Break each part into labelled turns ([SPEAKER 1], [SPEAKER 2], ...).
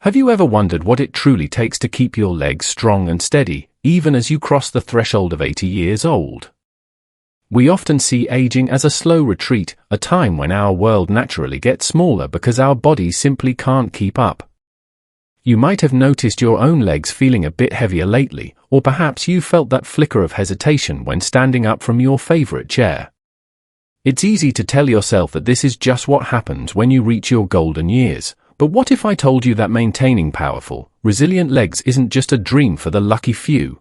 [SPEAKER 1] Have you ever wondered what it truly takes to keep your legs strong and steady, even as you cross the threshold of 80 years old? We often see aging as a slow retreat, a time when our world naturally gets smaller because our bodies simply can't keep up. You might have noticed your own legs feeling a bit heavier lately, or perhaps you felt that flicker of hesitation when standing up from your favorite chair. It's easy to tell yourself that this is just what happens when you reach your golden years. But what if I told you that maintaining powerful, resilient legs isn't just a dream for the lucky few?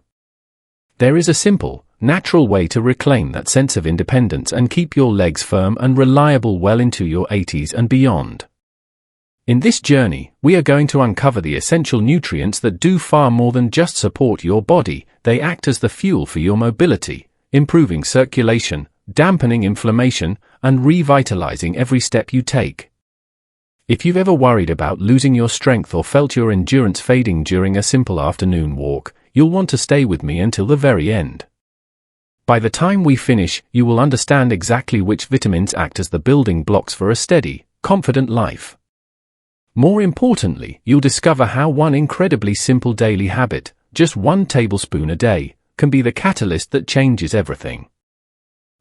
[SPEAKER 1] There is a simple, natural way to reclaim that sense of independence and keep your legs firm and reliable well into your 80s and beyond. In this journey, we are going to uncover the essential nutrients that do far more than just support your body. They act as the fuel for your mobility, improving circulation, dampening inflammation, and revitalizing every step you take. If you've ever worried about losing your strength or felt your endurance fading during a simple afternoon walk, you'll want to stay with me until the very end. By the time we finish, you will understand exactly which vitamins act as the building blocks for a steady, confident life. More importantly, you'll discover how one incredibly simple daily habit, just 1 tablespoon a day, can be the catalyst that changes everything.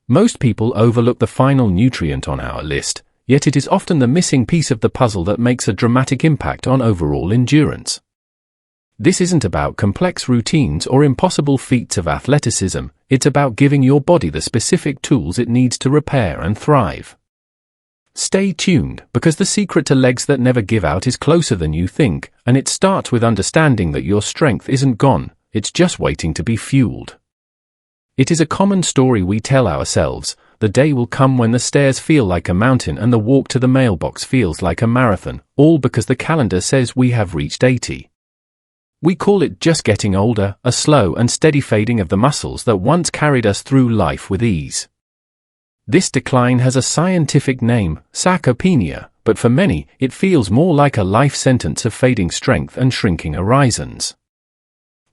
[SPEAKER 1] Most people overlook the final nutrient on our list, yet it is often the missing piece of the puzzle that makes a dramatic impact on overall endurance. This isn't about complex routines or impossible feats of athleticism, it's about giving your body the specific tools it needs to repair and thrive. Stay tuned, because the secret to legs that never give out is closer than you think, and it starts with understanding that your strength isn't gone, it's just waiting to be fueled. It is a common story we tell ourselves. The day will come when the stairs feel like a mountain and the walk to the mailbox feels like a marathon, all because the calendar says we have reached 80. We call it just getting older, a slow and steady fading of the muscles that once carried us through life with ease. This decline has a scientific name, sarcopenia, but for many, it feels more like a life sentence of fading strength and shrinking horizons.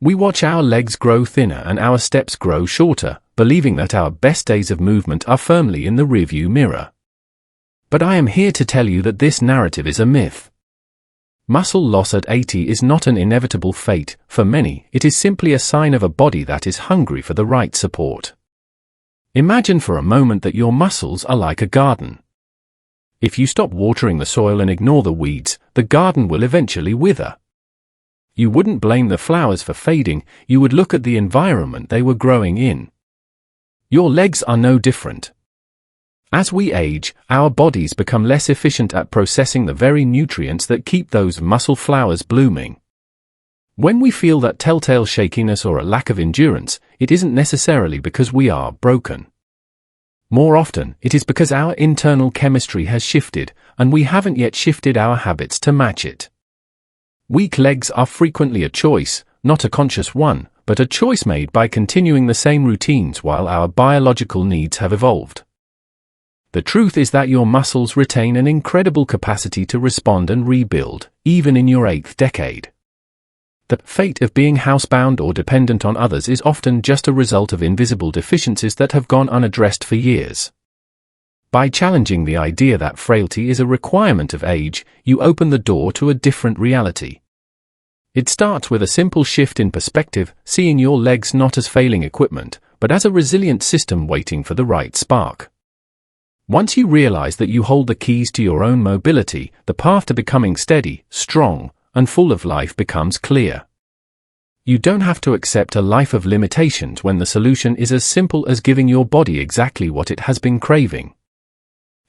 [SPEAKER 1] We watch our legs grow thinner and our steps grow shorter, believing that our best days of movement are firmly in the rearview mirror. But I am here to tell you that this narrative is a myth. Muscle loss at 80 is not an inevitable fate. For many, it is simply a sign of a body that is hungry for the right support. Imagine for a moment that your muscles are like a garden. If you stop watering the soil and ignore the weeds, the garden will eventually wither. You wouldn't blame the flowers for fading, you would look at the environment they were growing in. Your legs are no different. As we age, our bodies become less efficient at processing the very nutrients that keep those muscle flowers blooming. When we feel that telltale shakiness or a lack of endurance, it isn't necessarily because we are broken. More often, it is because our internal chemistry has shifted, and we haven't yet shifted our habits to match it. Weak legs are frequently a choice, not a conscious one, but a choice made by continuing the same routines while our biological needs have evolved. The truth is that your muscles retain an incredible capacity to respond and rebuild, even in your 8th decade. The fate of being housebound or dependent on others is often just a result of invisible deficiencies that have gone unaddressed for years. By challenging the idea that frailty is a requirement of age, you open the door to a different reality. It starts with a simple shift in perspective, seeing your legs not as failing equipment, but as a resilient system waiting for the right spark. Once you realize that you hold the keys to your own mobility, the path to becoming steady, strong, and full of life becomes clear. You don't have to accept a life of limitations when the solution is as simple as giving your body exactly what it has been craving.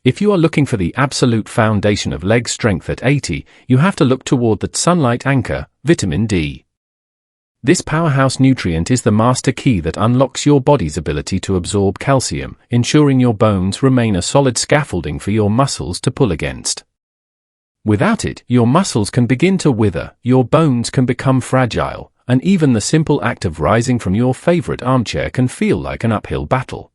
[SPEAKER 1] If you are looking for the absolute foundation of leg strength at 80, you have to look toward the sunlight anchor, vitamin D. This powerhouse nutrient is the master key that unlocks your body's ability to absorb calcium, ensuring your bones remain a solid scaffolding for your muscles to pull against. Without it, your muscles can begin to wither, your bones can become fragile, and even the simple act of rising from your favorite armchair can feel like an uphill battle.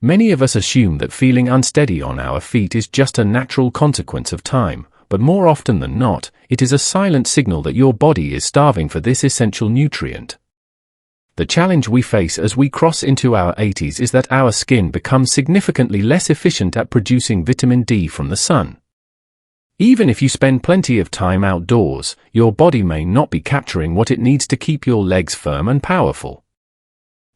[SPEAKER 1] Many of us assume that feeling unsteady on our feet is just a natural consequence of time, but more often than not, it is a silent signal that your body is starving for this essential nutrient. The challenge we face as we cross into our 80s is that our skin becomes significantly less efficient at producing vitamin D from the sun. Even if you spend plenty of time outdoors, your body may not be capturing what it needs to keep your legs firm and powerful.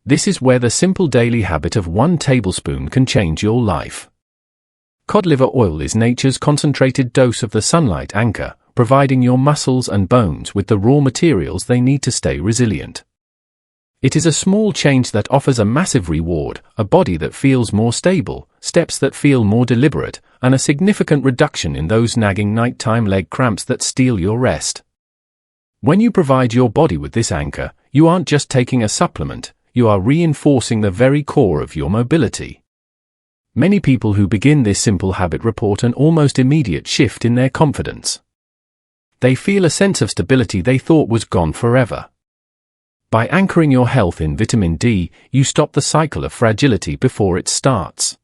[SPEAKER 1] This is where the simple daily habit of 1 tablespoon can change your life. Cod liver oil is nature's concentrated dose of the sunlight anchor, providing your muscles and bones with the raw materials they need to stay resilient. It is a small change that offers a massive reward, a body that feels more stable, steps that feel more deliberate, and a significant reduction in those nagging nighttime leg cramps that steal your rest. When you provide your body with this anchor, you aren't just taking a supplement, you are reinforcing the very core of your mobility. Many people who begin this simple habit report an almost immediate shift in their confidence. They feel a sense of stability they thought was gone forever. By anchoring your health in vitamin D, you stop the cycle of fragility before it starts.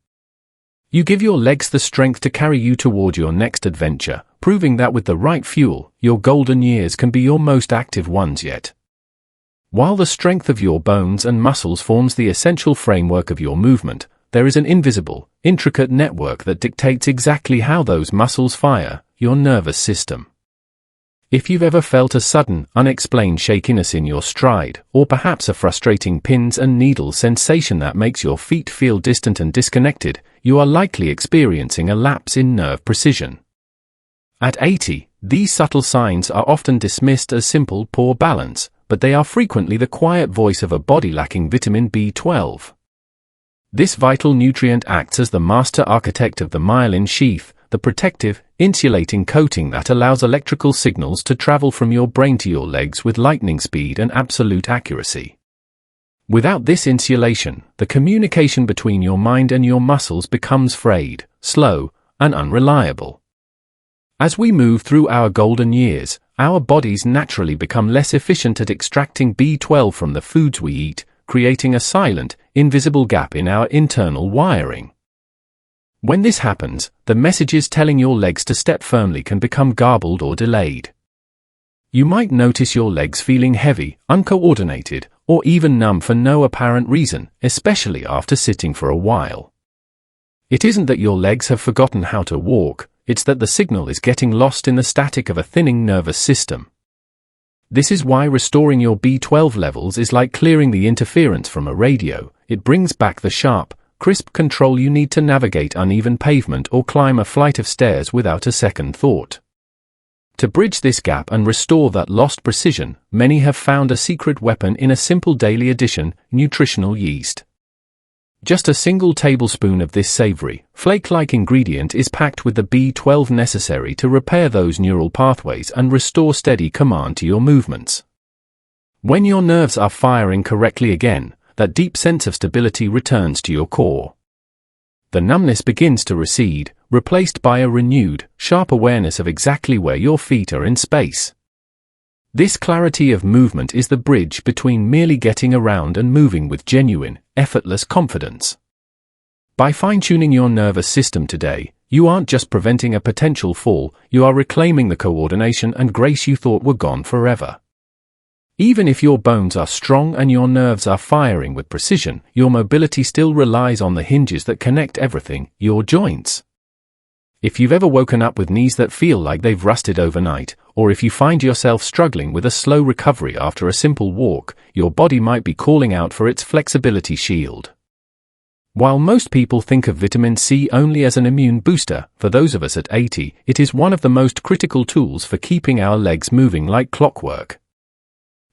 [SPEAKER 1] You give your legs the strength to carry you toward your next adventure, proving that with the right fuel, your golden years can be your most active ones yet. While the strength of your bones and muscles forms the essential framework of your movement, there is an invisible, intricate network that dictates exactly how those muscles fire, your nervous system. If you've ever felt a sudden, unexplained shakiness in your stride, or perhaps a frustrating pins and needles sensation that makes your feet feel distant and disconnected, you are likely experiencing a lapse in nerve precision. At 80, these subtle signs are often dismissed as simple poor balance, but they are frequently the quiet voice of a body lacking vitamin B12. This vital nutrient acts as the master architect of the myelin sheath, the protective, insulating coating that allows electrical signals to travel from your brain to your legs with lightning speed and absolute accuracy. Without this insulation, the communication between your mind and your muscles becomes frayed, slow, and unreliable. As we move through our golden years, our bodies naturally become less efficient at extracting B12 from the foods we eat, creating a silent, invisible gap in our internal wiring. When this happens, the messages telling your legs to step firmly can become garbled or delayed. You might notice your legs feeling heavy, uncoordinated, or even numb for no apparent reason, especially after sitting for a while. It isn't that your legs have forgotten how to walk, it's that the signal is getting lost in the static of a thinning nervous system. This is why restoring your B12 levels is like clearing the interference from a radio. It brings back the sharp, crisp control you need to navigate uneven pavement or climb a flight of stairs without a second thought. To bridge this gap and restore that lost precision, many have found a secret weapon in a simple daily addition: nutritional yeast. Just a single tablespoon of this savory, flake-like ingredient is packed with the B12 necessary to repair those neural pathways and restore steady command to your movements. When your nerves are firing correctly again, that deep sense of stability returns to your core. The numbness begins to recede, replaced by a renewed, sharp awareness of exactly where your feet are in space. This clarity of movement is the bridge between merely getting around and moving with genuine, effortless confidence. By fine-tuning your nervous system today, you aren't just preventing a potential fall, you are reclaiming the coordination and grace you thought were gone forever. Even if your bones are strong and your nerves are firing with precision, your mobility still relies on the hinges that connect everything, your joints. If you've ever woken up with knees that feel like they've rusted overnight, or if you find yourself struggling with a slow recovery after a simple walk, your body might be calling out for its flexibility shield. While most people think of vitamin C only as an immune booster, for those of us at 80, it is one of the most critical tools for keeping our legs moving like clockwork.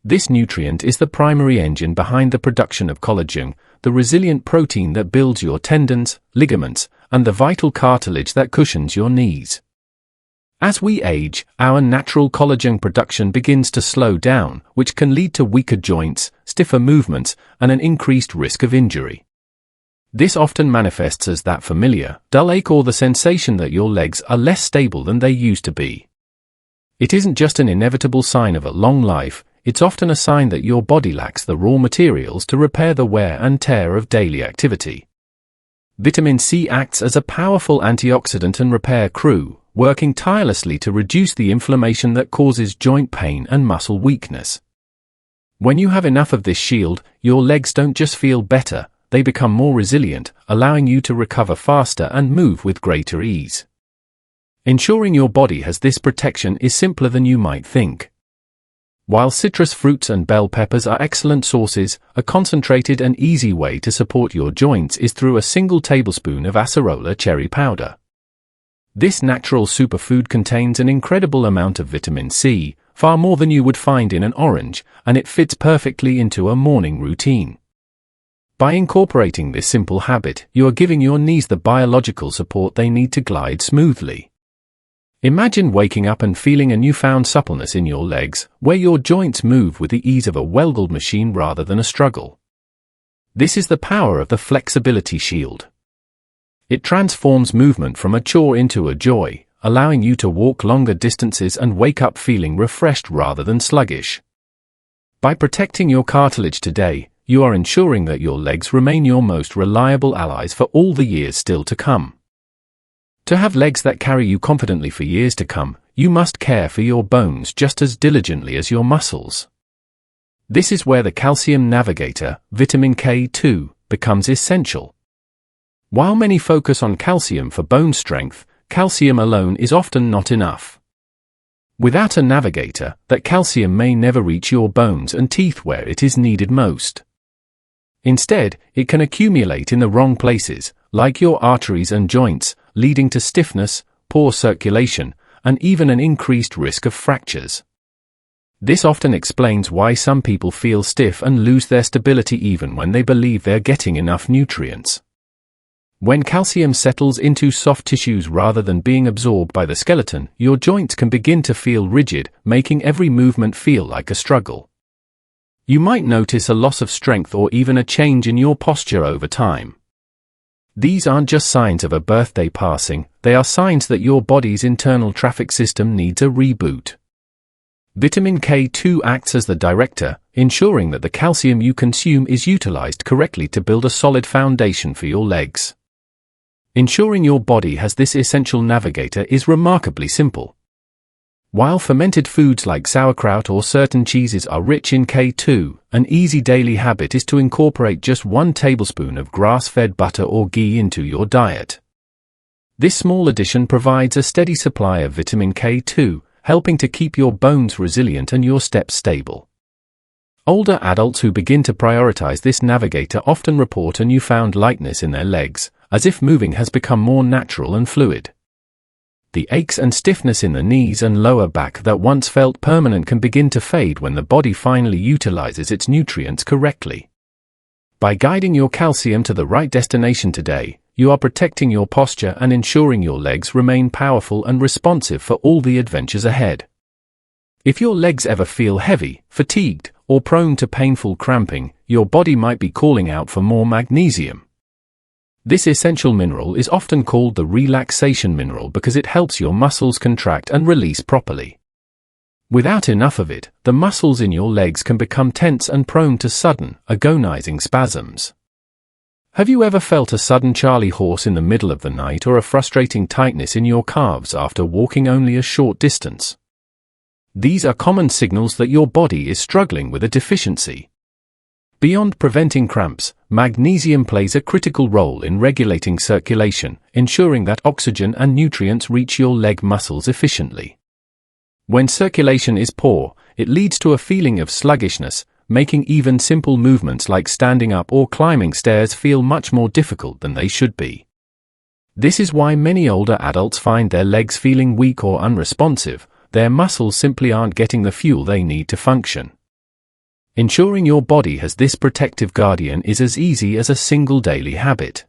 [SPEAKER 1] This nutrient is the primary engine behind the production of collagen, the resilient protein that builds your tendons, ligaments, and the vital cartilage that cushions your knees. As we age, our natural collagen production begins to slow down, which can lead to weaker joints, stiffer movements, and an increased risk of injury. This often manifests as that familiar, dull ache or the sensation that your legs are less stable than they used to be. It isn't just an inevitable sign of a long life, it's often a sign that your body lacks the raw materials to repair the wear and tear of daily activity. Vitamin C acts as a powerful antioxidant and repair crew, working tirelessly to reduce the inflammation that causes joint pain and muscle weakness. When you have enough of this shield, your legs don't just feel better, they become more resilient, allowing you to recover faster and move with greater ease. Ensuring your body has this protection is simpler than you might think. While citrus fruits and bell peppers are excellent sources, a concentrated and easy way to support your joints is through a single tablespoon of acerola cherry powder. This natural superfood contains an incredible amount of vitamin C, far more than you would find in an orange, and it fits perfectly into a morning routine. By incorporating this simple habit, you are giving your knees the biological support they need to glide smoothly. Imagine waking up and feeling a newfound suppleness in your legs, where your joints move with the ease of a well-oiled machine rather than a struggle. This is the power of the flexibility shield. It transforms movement from a chore into a joy, allowing you to walk longer distances and wake up feeling refreshed rather than sluggish. By protecting your cartilage today, you are ensuring that your legs remain your most reliable allies for all the years still to come. To have legs that carry you confidently for years to come, you must care for your bones just as diligently as your muscles. This is where the calcium navigator, vitamin K2, becomes essential. While many focus on calcium for bone strength, calcium alone is often not enough. Without a navigator, that calcium may never reach your bones and teeth where it is needed most. Instead, it can accumulate in the wrong places, like your arteries and joints, leading to stiffness, poor circulation, and even an increased risk of fractures. This often explains why some people feel stiff and lose their stability even when they believe they're getting enough nutrients. When calcium settles into soft tissues rather than being absorbed by the skeleton, your joints can begin to feel rigid, making every movement feel like a struggle. You might notice a loss of strength or even a change in your posture over time. These aren't just signs of a birthday passing, they are signs that your body's internal traffic system needs a reboot. Vitamin K2 acts as the director, ensuring that the calcium you consume is utilized correctly to build a solid foundation for your legs. Ensuring your body has this essential navigator is remarkably simple. While fermented foods like sauerkraut or certain cheeses are rich in K2, an easy daily habit is to incorporate just 1 tablespoon of grass-fed butter or ghee into your diet. This small addition provides a steady supply of vitamin K2, helping to keep your bones resilient and your steps stable. Older adults who begin to prioritize this navigator often report a newfound lightness in their legs, as if moving has become more natural and fluid. The aches and stiffness in the knees and lower back that once felt permanent can begin to fade when the body finally utilizes its nutrients correctly. By guiding your calcium to the right destination today, you are protecting your posture and ensuring your legs remain powerful and responsive for all the adventures ahead. If your legs ever feel heavy, fatigued, or prone to painful cramping, your body might be calling out for more magnesium. This essential mineral is often called the relaxation mineral because it helps your muscles contract and release properly. Without enough of it, the muscles in your legs can become tense and prone to sudden, agonizing spasms. Have you ever felt a sudden Charlie horse in the middle of the night or a frustrating tightness in your calves after walking only a short distance? These are common signals that your body is struggling with a deficiency. Beyond preventing cramps, magnesium plays a critical role in regulating circulation, ensuring that oxygen and nutrients reach your leg muscles efficiently. When circulation is poor, it leads to a feeling of sluggishness, making even simple movements like standing up or climbing stairs feel much more difficult than they should be. This is why many older adults find their legs feeling weak or unresponsive. Their muscles simply aren't getting the fuel they need to function. Ensuring your body has this protective guardian is as easy as a single daily habit.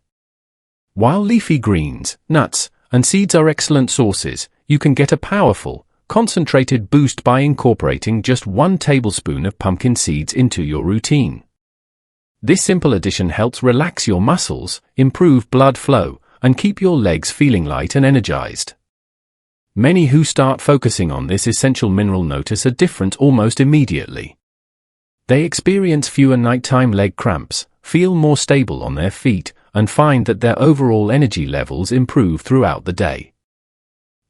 [SPEAKER 1] While leafy greens, nuts, and seeds are excellent sources, you can get a powerful, concentrated boost by incorporating just 1 tablespoon of pumpkin seeds into your routine. This simple addition helps relax your muscles, improve blood flow, and keep your legs feeling light and energized. Many who start focusing on this essential mineral notice a difference almost immediately. They experience fewer nighttime leg cramps, feel more stable on their feet, and find that their overall energy levels improve throughout the day.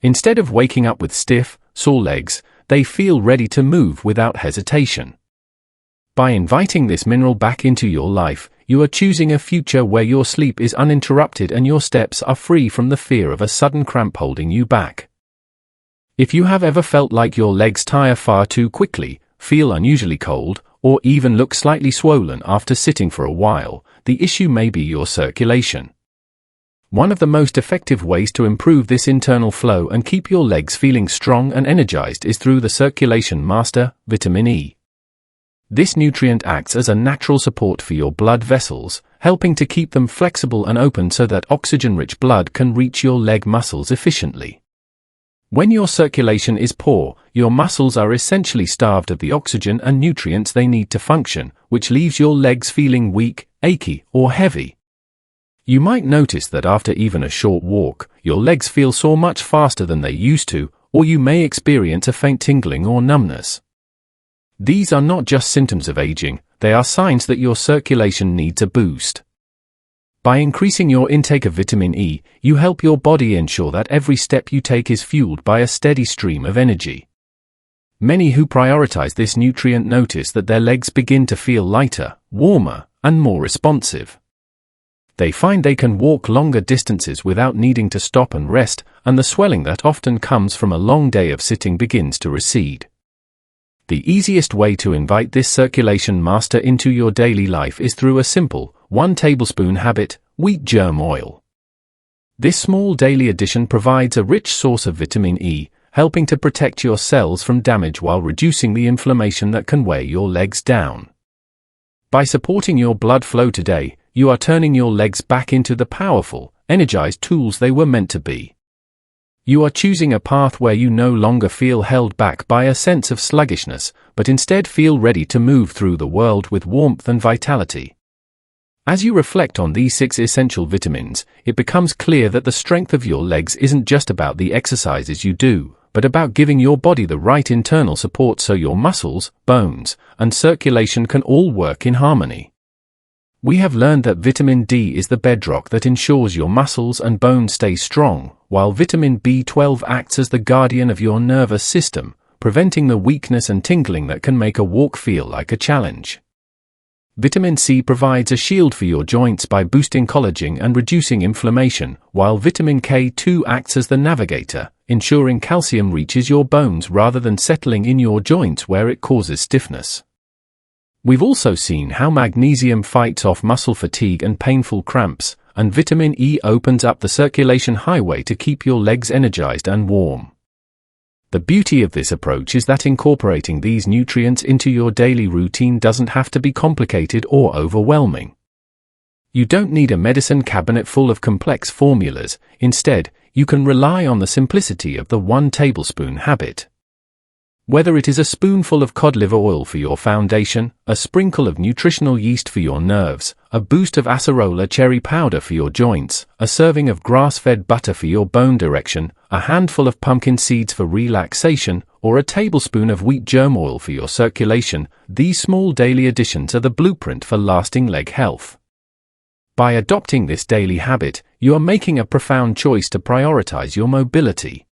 [SPEAKER 1] Instead of waking up with stiff, sore legs, they feel ready to move without hesitation. By inviting this mineral back into your life, you are choosing a future where your sleep is uninterrupted and your steps are free from the fear of a sudden cramp holding you back. If you have ever felt like your legs tire far too quickly, feel unusually cold, or even look slightly swollen after sitting for a while, the issue may be your circulation. One of the most effective ways to improve this internal flow and keep your legs feeling strong and energized is through the circulation master, vitamin E. This nutrient acts as a natural support for your blood vessels, helping to keep them flexible and open so that oxygen-rich blood can reach your leg muscles efficiently. When your circulation is poor, your muscles are essentially starved of the oxygen and nutrients they need to function, which leaves your legs feeling weak, achy, or heavy. You might notice that after even a short walk, your legs feel so much faster than they used to, or you may experience a faint tingling or numbness. These are not just symptoms of aging, they are signs that your circulation needs a boost. By increasing your intake of vitamin E, you help your body ensure that every step you take is fueled by a steady stream of energy. Many who prioritize this nutrient notice that their legs begin to feel lighter, warmer, and more responsive. They find they can walk longer distances without needing to stop and rest, and the swelling that often comes from a long day of sitting begins to recede. The easiest way to invite this circulation master into your daily life is through a simple, 1 tablespoon habit, wheat germ oil. This small daily addition provides a rich source of vitamin E, helping to protect your cells from damage while reducing the inflammation that can weigh your legs down. By supporting your blood flow today, you are turning your legs back into the powerful, energized tools they were meant to be. You are choosing a path where you no longer feel held back by a sense of sluggishness, but instead feel ready to move through the world with warmth and vitality. As you reflect on these 6 essential vitamins, it becomes clear that the strength of your legs isn't just about the exercises you do, but about giving your body the right internal support so your muscles, bones, and circulation can all work in harmony. We have learned that vitamin D is the bedrock that ensures your muscles and bones stay strong, while vitamin B12 acts as the guardian of your nervous system, preventing the weakness and tingling that can make a walk feel like a challenge. Vitamin C provides a shield for your joints by boosting collagen and reducing inflammation, while vitamin K2 acts as the navigator, ensuring calcium reaches your bones rather than settling in your joints where it causes stiffness. We've also seen how magnesium fights off muscle fatigue and painful cramps, and vitamin E opens up the circulation highway to keep your legs energized and warm. The beauty of this approach is that incorporating these nutrients into your daily routine doesn't have to be complicated or overwhelming. You don't need a medicine cabinet full of complex formulas. Instead, you can rely on the simplicity of the 1 tablespoon habit. Whether it is a spoonful of cod liver oil for your foundation, a sprinkle of nutritional yeast for your nerves, a boost of acerola cherry powder for your joints, a serving of grass-fed butter for your bone direction, a handful of pumpkin seeds for relaxation, or a tablespoon of wheat germ oil for your circulation, these small daily additions are the blueprint for lasting leg health. By adopting this daily habit, you are making a profound choice to prioritize your mobility.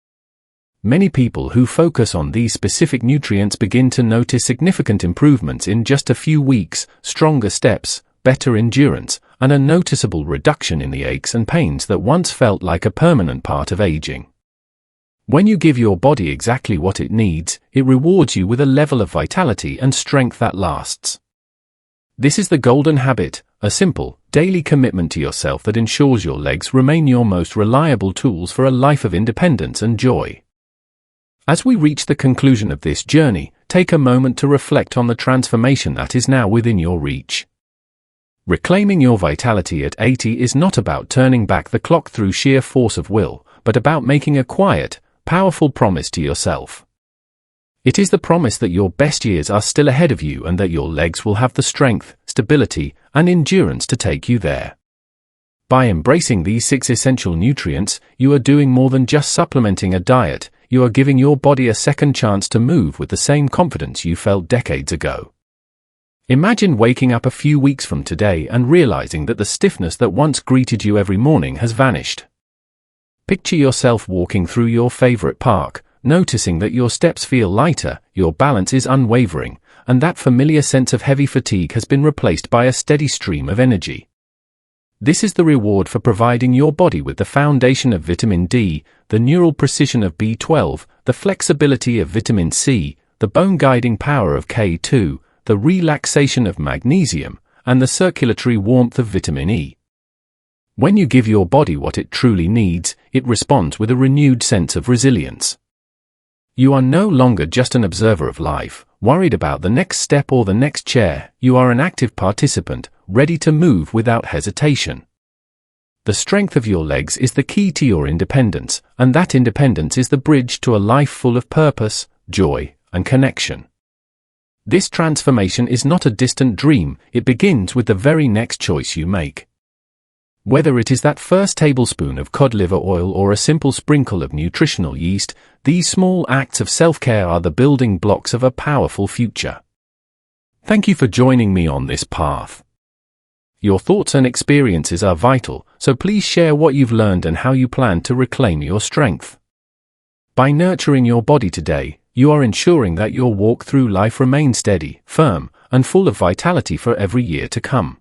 [SPEAKER 1] Many people who focus on these specific nutrients begin to notice significant improvements in just a few weeks, stronger steps, better endurance, and a noticeable reduction in the aches and pains that once felt like a permanent part of aging. When you give your body exactly what it needs, it rewards you with a level of vitality and strength that lasts. This is the golden habit, a simple, daily commitment to yourself that ensures your legs remain your most reliable tools for a life of independence and joy. As we reach the conclusion of this journey, take a moment to reflect on the transformation that is now within your reach. Reclaiming your vitality at 80 is not about turning back the clock through sheer force of will, but about making a quiet, powerful promise to yourself. It is the promise that your best years are still ahead of you and that your legs will have the strength, stability, and endurance to take you there. By embracing these 6 essential nutrients, you are doing more than just supplementing a diet. You are giving your body a second chance to move with the same confidence you felt decades ago. Imagine waking up a few weeks from today and realizing that the stiffness that once greeted you every morning has vanished. Picture yourself walking through your favorite park, noticing that your steps feel lighter, your balance is unwavering, and that familiar sense of heavy fatigue has been replaced by a steady stream of energy. This is the reward for providing your body with the foundation of vitamin D, the neural precision of B12, the flexibility of vitamin C, the bone-guiding power of K2, the relaxation of magnesium, and the circulatory warmth of vitamin E. When you give your body what it truly needs, it responds with a renewed sense of resilience. You are no longer just an observer of life, worried about the next step or the next chair. You are an active participant, ready to move without hesitation. The strength of your legs is the key to your independence, and that independence is the bridge to a life full of purpose, joy, and connection. This transformation is not a distant dream, it begins with the very next choice you make. Whether it is that first tablespoon of cod liver oil or a simple sprinkle of nutritional yeast, these small acts of self-care are the building blocks of a powerful future. Thank you for joining me on this path. Your thoughts and experiences are vital, so please share what you've learned and how you plan to reclaim your strength. By nurturing your body today, you are ensuring that your walk through life remains steady, firm, and full of vitality for every year to come.